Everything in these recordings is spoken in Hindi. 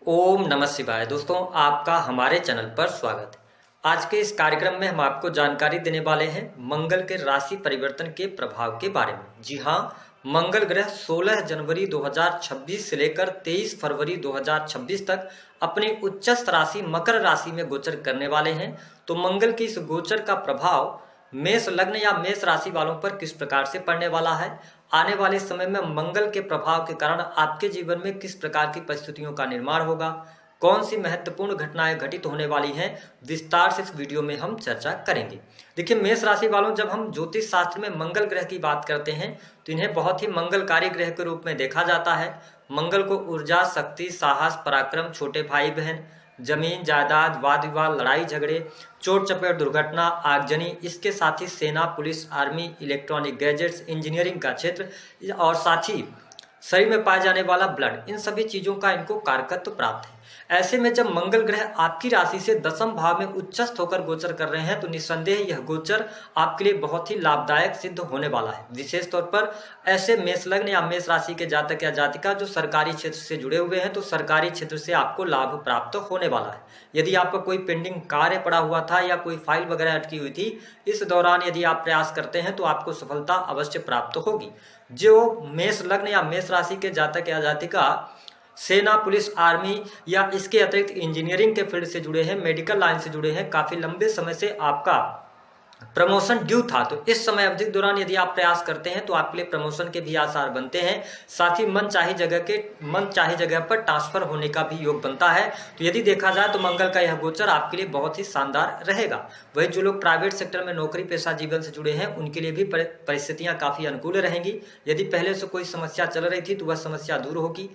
ओम नमः शिवाय। दोस्तों, आपका हमारे चैनल पर स्वागत है। आज के इस कार्यक्रम में हम आपको जानकारी देने वाले हैं मंगल के राशि परिवर्तन के प्रभाव के बारे में। जी हाँ, मंगल ग्रह 16 जनवरी 2026 से लेकर 23 फरवरी 2026 तक अपनी उच्चस्थ राशि मकर राशि में गोचर करने वाले हैं। तो मंगल की इस गोचर का प्रभाव मेष लग्न या मेष राशि वालों पर किस प्रकार से पड़ने वाला है, आने वाले समय में मंगल के प्रभाव के कारण आपके जीवन में किस प्रकार की परिस्थितियों का निर्माण होगा, कौन सी महत्वपूर्ण घटनाएं घटित होने वाली हैं, विस्तार से इस वीडियो में हम चर्चा करेंगे। देखिए, मेष राशि वालों, जब हम ज्योतिष शास्त्र में मंगल ग्रह की बात करते हैं तो इन्हें बहुत ही मंगलकारी ग्रह के रूप में देखा जाता है। मंगल को ऊर्जा, शक्ति, साहस, पराक्रम, छोटे भाई बहन, जमीन जायदाद, वाद विवाद, लड़ाई झगड़े, चोट चपेट, दुर्घटना, आगजनी, इसके साथ ही सेना, police, army, electronic gadgets, engineering का क्षेत्र और साथ ही शरीर में पाए जाने वाला ब्लड, इन सभी चीजों का इनको कारकत्व प्राप्त है। ऐसे में जब मंगल ग्रह आपकी राशि से दसम भाव में उच्चस्थ होकर गोचर कर रहे हैं तो निस्संदेह यह गोचर आपके लिए बहुत ही लाभदायक सिद्ध होने वाला है। विशेष तौर पर ऐसे मेष लग्न या मेष राशि के जातक या जातिका जो सरकारी क्षेत्र से जुड़े हुए हैं तो सरकारी क्षेत्र से आपको लाभ प्राप्त होने वाला है। यदि आपका कोई पेंडिंग कार्य पड़ा हुआ था या कोई फाइल वगैरह अटकी हुई थी, इस दौरान यदि आप प्रयास करते हैं तो आपको सफलता अवश्य प्राप्त होगी। जो मेष लग्न या मेष राशि के जातक या जातिका सेना, पुलिस, आर्मी या इसके अतिरिक्त इंजीनियरिंग के फील्ड से जुड़े हैं, मेडिकल लाइन से जुड़े हैं, काफी लंबे समय से आपका प्रमोशन ड्यू था, तो इस समय अवधि के दौरान यदि आप प्रयास करते हैं तो आपके लिए प्रमोशन के भी आसार बनते हैं। साथ ही मन चाहे जगह पर ट्रांसफर होने का भी योग बनता है। तो यदि देखा जाए तो मंगल का यह गोचर आपके लिए बहुत ही शानदार रहेगा। वही जो लोग प्राइवेट सेक्टर में नौकरी पेशा जीवन से जुड़े हैं उनके लिए भी परिस्थितियां काफी अनुकूल रहेंगी। यदि पहले से कोई समस्या चल रही थी तो वह समस्या दूर होगी।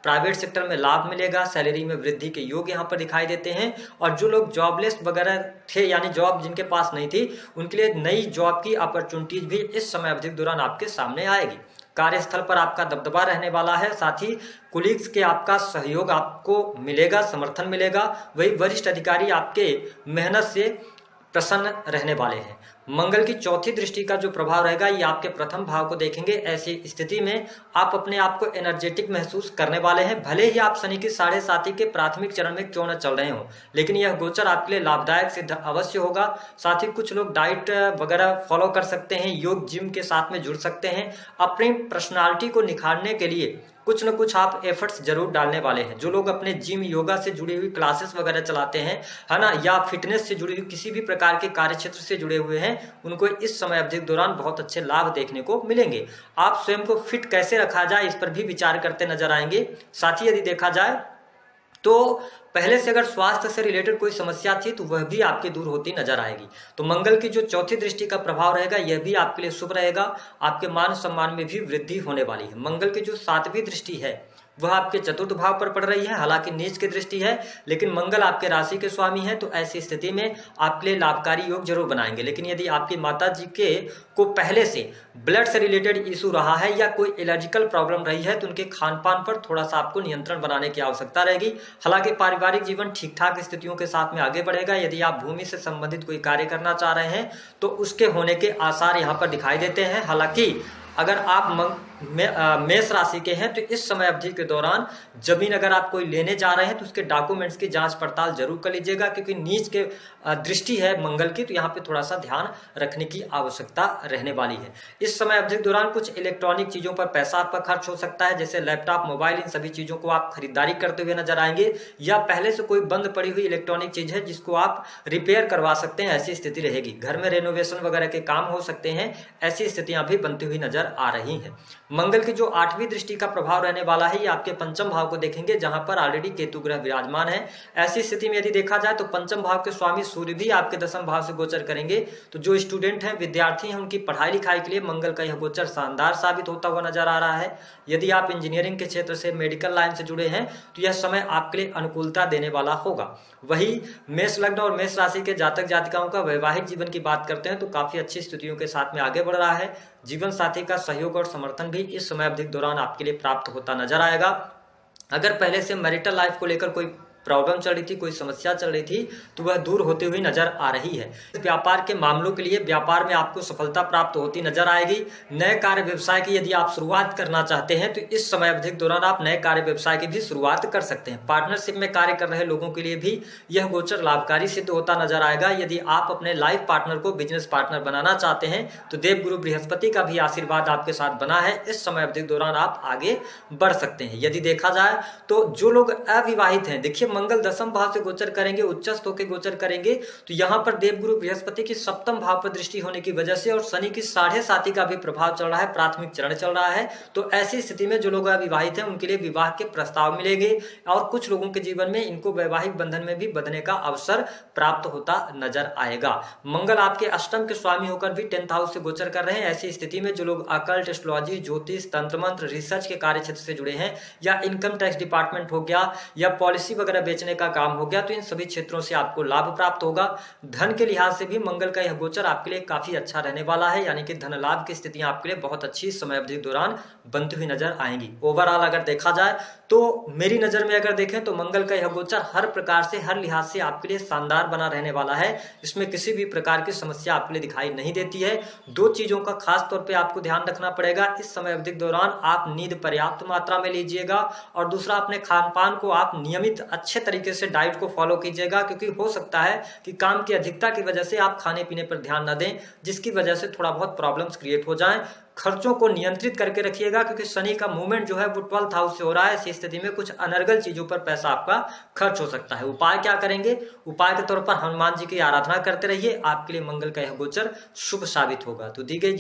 प्राइवेट सेक्टर में लाभ मिलेगा, सैलरी में वृद्धि के योग यहाँ पर दिखाई देते हैं। और जो लोग जॉबलेस वगैरह थे, यानी जॉब जिनके पास नहीं थी, उनके लिए नई जॉब की अपॉर्चुनिटीज भी इस समय अवधि के दौरान आपके सामने आएगी। कार्यस्थल पर आपका दबदबा रहने वाला है। साथ ही कुलीग्स के आपका सहयोग आपको मिलेगा, समर्थन मिलेगा। वही वरिष्ठ अधिकारी आपके मेहनत से प्रसन्न रहने वाले हैं। मंगल की चौथी दृष्टि का जो प्रभाव रहेगा ये आपके प्रथम भाव को देखेंगे। ऐसी स्थिति में आप अपने आप को एनर्जेटिक महसूस करने वाले हैं। भले ही आप शनि की 7.5 के प्राथमिक चरण में क्यों न चल रहे हो, लेकिन यह गोचर आपके लिए लाभदायक सिद्ध अवश्य होगा। साथ ही कुछ लोग डाइट वगैरह फॉलो कर सकते हैं, योग जिम के साथ में जुड़ सकते हैं। अपनी पर्सनालिटी को निखारने के लिए कुछ न कुछ आप एफर्ट्स जरूर डालने वाले हैं। जो लोग अपने जिम, योगा से जुड़ी हुई क्लासेस वगैरह चलाते हैं, है ना, या फिटनेस से जुड़ी हुई किसी भी प्रकार के कार्य क्षेत्र से जुड़े हुए हैं, उनको इस समय अवधि के दौरान बहुत अच्छे लाभ देखने को मिलेंगे। आप स्वयं को फिट कैसे रखा जाए इस पर भी विचार करते नजर आएंगे। साथ ही यदि देखा जाए तो पहले से अगर स्वास्थ्य से रिलेटेड कोई समस्या थी तो वह भी आपकी दूर होती नजर आएगी। तो मंगल की जो चौथी दृष्टि का प्रभाव रहेगा यह भी आपके लिए शुभ रहेगा। आपके मान सम्मान में भी वृद्धि होने वाली है। मंगल की जो 7वीं दृष्टि है वह आपके चतुर्थ भाव पर पड़ रही है। हालांकि नीच की दृष्टि है, लेकिन मंगल आपके राशि के स्वामी है, तो ऐसी स्थिति में आपके लिए लाभकारी योग जरूर बनाएंगे। लेकिन यदि आपकी माता जी के को पहले से ब्लड से रिलेटेड इशू रहा है या कोई एलर्जिकल प्रॉब्लम रही है तो उनके खान पान पर थोड़ा सा आपको नियंत्रण बनाने की आवश्यकता रहेगी। हालांकि पारिवारिक जीवन ठीक ठाक स्थितियों के साथ में आगे बढ़ेगा। यदि आप भूमि से संबंधित कोई कार्य करना चाह रहे हैं तो उसके होने के आसार यहाँ पर दिखाई देते हैं। हालांकि अगर आप मेष राशि के हैं तो इस समय अवधि के दौरान जमीन अगर आप कोई लेने जा रहे हैं तो उसके डॉक्यूमेंट्स की जांच पड़ताल जरूर कर लीजिएगा, क्योंकि नीच के दृष्टि है मंगल की, तो यहाँ पे थोड़ा सा ध्यान रखने की आवश्यकता रहने वाली है। इस समय अवधि के दौरान कुछ इलेक्ट्रॉनिक चीजों पर पैसा आपका खर्च हो सकता है, जैसे लैपटॉप, मोबाइल, इन सभी चीजों को आप खरीदारी करते हुए नजर आएंगे। या पहले से कोई बंद पड़ी हुई इलेक्ट्रॉनिक चीज है जिसको आप रिपेयर करवा सकते हैं, ऐसी स्थिति रहेगी। घर में रेनोवेशन वगैरह के काम हो सकते हैं, ऐसी स्थितियां भी बनती हुई नजर आ रही हैं। मंगल की जो 8वीं दृष्टि का प्रभाव रहने वाला है ये आपके पंचम भाव को देखेंगे, जहां पर ऑलरेडी केतु ग्रह विराजमान है। ऐसी स्थिति में यदि देखा जाए तो पंचम भाव के स्वामी सूर्य भी आपके दसम भाव से गोचर करेंगे। तो जो स्टूडेंट हैं, विद्यार्थी हैं, उनकी पढ़ाई लिखाई के लिए मंगल का यह गोचर शानदार साबित होता हुआ नजर आ रहा है। यदि आप इंजीनियरिंग के क्षेत्र से, मेडिकल लाइन से जुड़े हैं तो यह समय आपके लिए अनुकूलता देने वाला होगा। वही मेष लग्न और मेष राशि के जातक जातिकाओं का वैवाहिक जीवन की बात करते हैं तो काफी अच्छी स्थितियों के साथ में आगे बढ़ रहा है। जीवन साथी का सहयोग और समर्थन भी इस समय अवधि के दौरान आपके लिए प्राप्त होता नजर आएगा। अगर पहले से मैरिटल लाइफ को लेकर कोई प्रॉब्लम चल रही थी, कोई समस्या चल रही थी, तो वह दूर होती हुई नजर आ रही है। व्यापार के मामलों के लिए व्यापार में आपको सफलता प्राप्त होती नजर आएगी। नए कार्य व्यवसाय की यदि आप शुरुआत करना चाहते हैं तो इस समय अवधि के दौरान आप नए कार्य व्यवसाय की भी शुरुआत कर सकते हैं। पार्टनरशिप में कार्य कर रहे लोगों के लिए भी यह गोचर लाभकारी सिद्ध होता नजर आएगा। यदि आप अपने लाइफ पार्टनर को बिजनेस पार्टनर बनाना चाहते हैं तो देवगुरु बृहस्पति का भी आशीर्वाद आपके साथ बना है। इस समय अवधि के दौरान आप आगे बढ़ सकते हैं। यदि देखा जाए तो जो लोग अविवाहित हैं, देखिए मंगल दसम भाव से गोचर करेंगे, उच्चस्थ होकर गोचर करेंगे, तो यहाँ पर देवगुरु बृहस्पति की सप्तम भाव पर दृष्टि होने की वजह से और शनि की 7.5 का भी प्रभाव चल रहा है, प्राथमिक चरण चल रहा है। तो ऐसी स्थिति में जो लोग अविवाहित हैं उनके लिए विवाह के प्रस्ताव मिलेंगे और कुछ लोगों के जीवन में इनको वैवाहिक बंधन में भी बंधने का अवसर प्राप्त होता नजर आएगा। मंगल आपके अष्टम के स्वामी होकर भी 10th हाउस से गोचर कर रहे हैं। ऐसी स्थिति में जो लोग अकल्ट, एस्ट्रोलॉजी, ज्योतिष, तंत्र मंत्र, रिसर्च के कार्य क्षेत्र से जुड़े हैं या इनकम टैक्स डिपार्टमेंट हो गया या पॉलिसी वगैरह बेचने का काम हो गया, तो इन सभी क्षेत्रों से आपको लाभ प्राप्त होगा। धन के लिहाज से भी मंगल का यह गोचर आपके लिए काफी अच्छा रहने वाला है, यानी कि धन लाभ की स्थितियां आपके लिए बहुत अच्छी समय अवधि के दौरान बनती हुई नजर आएंगी। ओवरऑल अगर देखा जाए तो मेरी नजर में अगर देखें तो मंगल का यह गोचर हर प्रकार से, हर लिहाज से आपके लिए शानदार बना रहने वाला है। इसमें किसी भी प्रकार की समस्या आपके लिए दिखाई नहीं देती है। दो चीजों का खास तौर पे आपको ध्यान रखना पड़ेगा। इस समय अवधि के दौरान आप नींद पर्याप्त मात्रा में लीजिएगा और दूसरा अपने खान पान को आप नियमित अच्छे तरीके से डाइट को फॉलो कीजिएगा, क्योंकि हो सकता है कि काम की अधिकता की वजह से आप खाने पीने पर ध्यान न दें, जिसकी वजह से थोड़ा बहुत प्रॉब्लम्स क्रिएट हो जाएं। खर्चों को नियंत्रित करके रखिएगा, क्योंकि शनि का मूवमेंट जो है वो 12th हाउस से हो रहा है। ऐसी स्थिति में कुछ अनर्गल चीजों पर पैसा आपका खर्च हो सकता है। उपाय क्या करेंगे? उपाय के तौर पर हनुमान जी की आराधना करते रहिए, आपके लिए मंगल का यह गोचर शुभ साबित होगा। तो दी गई